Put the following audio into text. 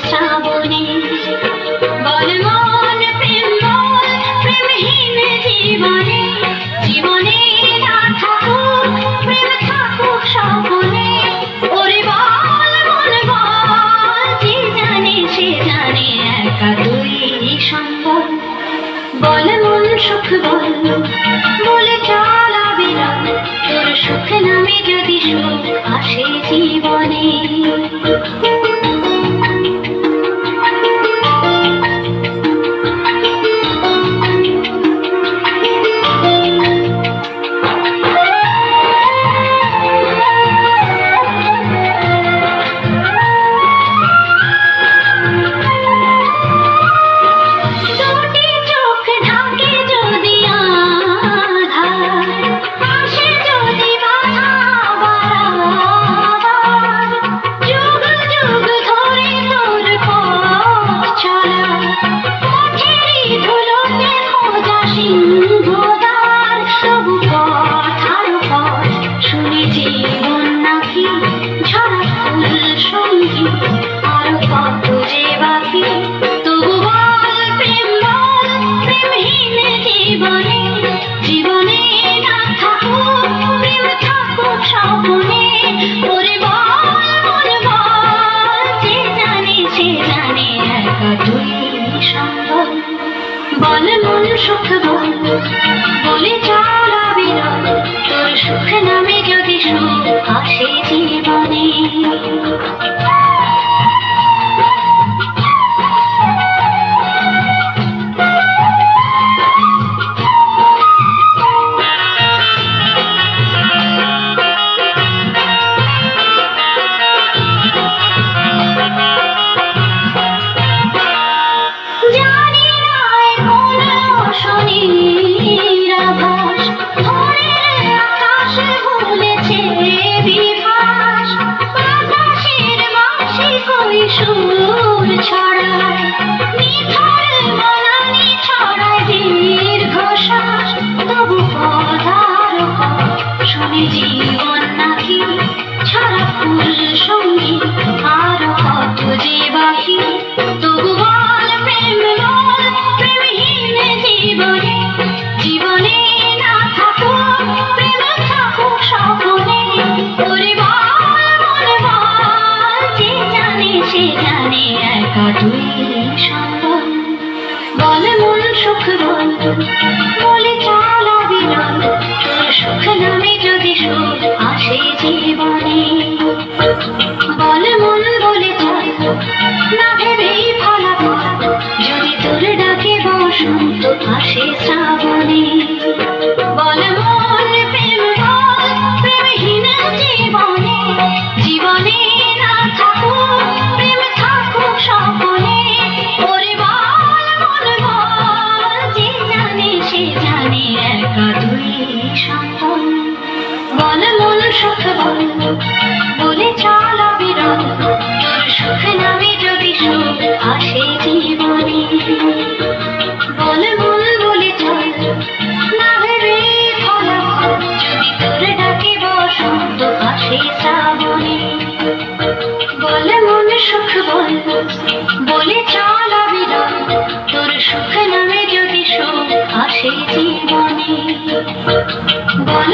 শ্রাবণে। বল মন প্রেম বল প্রেমহীন জীবনে, জীবনে না থাকুক প্রেম থাকুক স্বপনে। ওরে বল মন বল, যে জানে সে জানে একা তুই সম্বল। বল মন সুখ বল বলে চল অবিরল, তোর সুখ নামে যদি সুখ আসে জীবনে। জীবনে না থাকুক প্রেম থাকুক স্বপনে। ওরে বল মন বল, যে জানে সে জানে একা তুই সম্বল। বল মন সুখ বল বলে চল অবিরল, তোর সুখ নামে যদি সুখ আসে জীবনে। সুর ছড়ায় নিথর বনানি ছড়ায় দীর্ঘ শ্বাস, তবু পদার শুনে জীবন নাকি ছড়া ফুল সঙ্গী আর কত যে বাকি। তবু বল প্রেম বল প্রেমহীন জীবনে, জীবনে না থাকুক প্রেম থাকুক স্বপনে। ওরে বল মন বল, যে জানে সে জানে একা তুই সম্বল। বল মন সুখ বল বলে চল অবিরল, তোর সুখ নামে যদি সুখ আসে জীবনে। বল মন বলে চল না ভেবেই ফলাফল, যদি তোর ডাকে বসন্ত আসে শ্রাবণে। বল মন প্রেম বল প্রেমহীন জীবনে, জীবনে না থাকুক প্রেম থাকুক স্বপনে। ওরে বল মন বল, যে জানে সে জানে একা তুই সম্বল। বল মন সুখ বল বলে চল অবিরল, তোর সুখ নামে যদি সুখ আসে জীবনে। বল মন বলে চল না ভেবে ফলাফল, যদি তোর ডাকে বসন্ত আসে শ্রাবণে। বল মন সুখ বল বলে চল অবিরল, তোর সুখ নামে যদি সুখ আসে জীবনে। বল